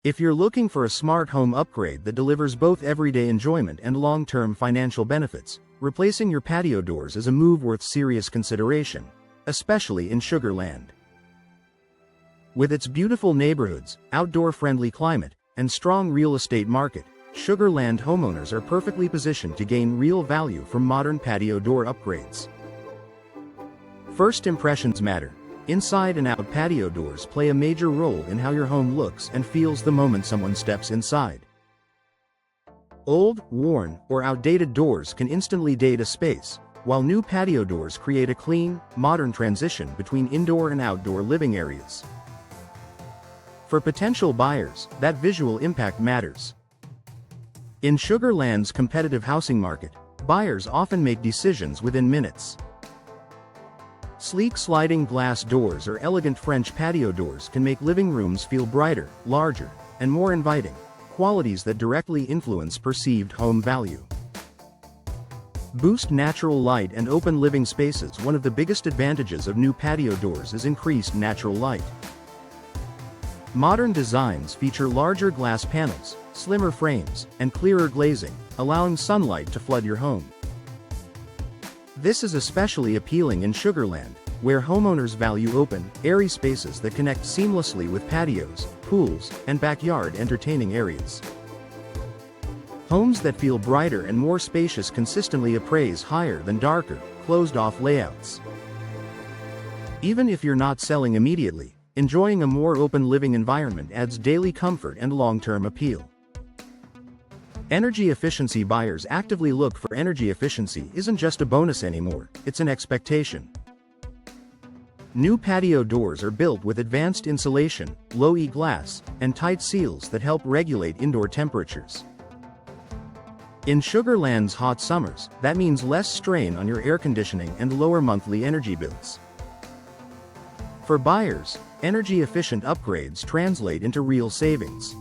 If you're looking for a smart home upgrade that delivers both everyday enjoyment and long-term financial benefits, replacing your patio doors is a move worth serious consideration, especially in Sugar Land. With its beautiful neighborhoods, outdoor-friendly climate, and strong real estate market, Sugar Land homeowners are perfectly positioned to gain real value from modern patio door upgrades. First impressions matter. Inside and out patio doors play a major role in how your home looks and feels the moment someone steps inside. Old, worn, or outdated doors can instantly date a space, while new patio doors create a clean, modern transition between indoor and outdoor living areas. For potential buyers, that visual impact matters. In Sugar Land's competitive housing market, buyers often make decisions within minutes. Sleek sliding glass doors or elegant French patio doors can make living rooms feel brighter, larger, and more inviting, qualities that directly influence perceived home value. Boost natural light and open living spaces. One of the biggest advantages of new patio doors is increased natural light. Modern designs feature larger glass panels, slimmer frames, and clearer glazing, allowing sunlight to flood your home. This is especially appealing in Sugar Land, where homeowners value open, airy spaces that connect seamlessly with patios, pools, and backyard entertaining areas. Homes that feel brighter and more spacious consistently appraise higher than darker, closed-off layouts. Even if you're not selling immediately, enjoying a more open living environment adds daily comfort and long-term appeal. Energy efficiency. Buyers actively look for energy efficiency isn't just a bonus anymore, it's an expectation. New patio doors are built with advanced insulation, low-E glass, and tight seals that help regulate indoor temperatures. In Sugar Land's hot summers, that means less strain on your air conditioning and lower monthly energy bills. For buyers, energy-efficient upgrades translate into real savings.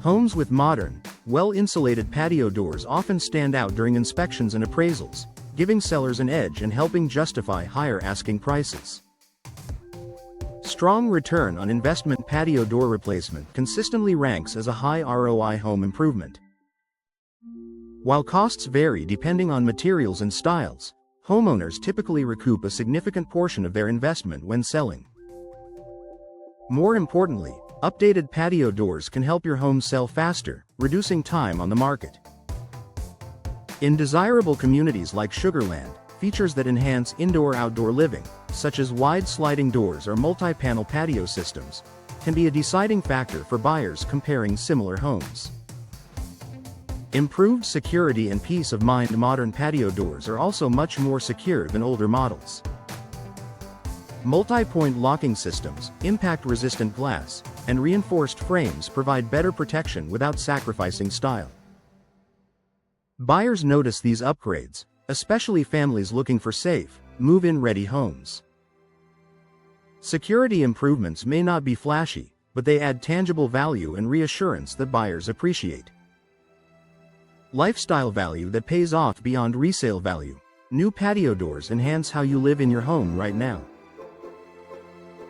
Homes with modern, well-insulated patio doors often stand out during inspections and appraisals, giving sellers an edge and helping justify higher asking prices. Strong return on investment. Patio door replacement consistently ranks as a high ROI home improvement. While costs vary depending on materials and styles, homeowners typically recoup a significant portion of their investment when selling. More importantly, updated patio doors can help your home sell faster, reducing time on the market. In desirable communities like Sugar Land, features that enhance indoor-outdoor living, such as wide sliding doors or multi-panel patio systems, can be a deciding factor for buyers comparing similar homes. Improved security and peace of mind. Modern patio doors are also much more secure than older models. Multi-point locking systems, impact-resistant glass, and reinforced frames provide better protection without sacrificing style. Buyers notice these upgrades, especially families looking for safe, move-in ready homes. Security improvements may not be flashy, but they add tangible value and reassurance that buyers appreciate. Lifestyle value that pays off beyond resale value. New patio doors enhance how you live in your home right now.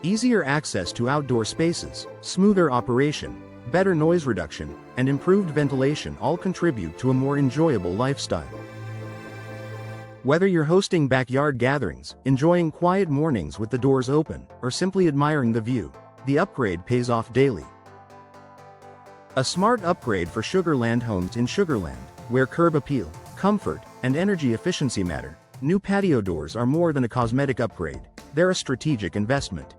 Easier access to outdoor spaces, smoother operation, better noise reduction, and improved ventilation all contribute to a more enjoyable lifestyle. Whether you're hosting backyard gatherings, enjoying quiet mornings with the doors open, or simply admiring the view, the upgrade pays off daily. A smart upgrade for Sugar Land homes. In Sugar Land, where curb appeal, comfort, and energy efficiency matter, new patio doors are more than a cosmetic upgrade, they're a strategic investment.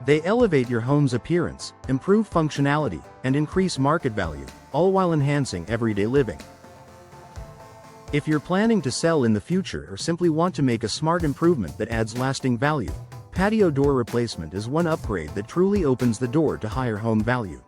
They elevate your home's appearance, improve functionality, and increase market value, all while enhancing everyday living. If you're planning to sell in the future or simply want to make a smart improvement that adds lasting value, patio door replacement is one upgrade that truly opens the door to higher home value.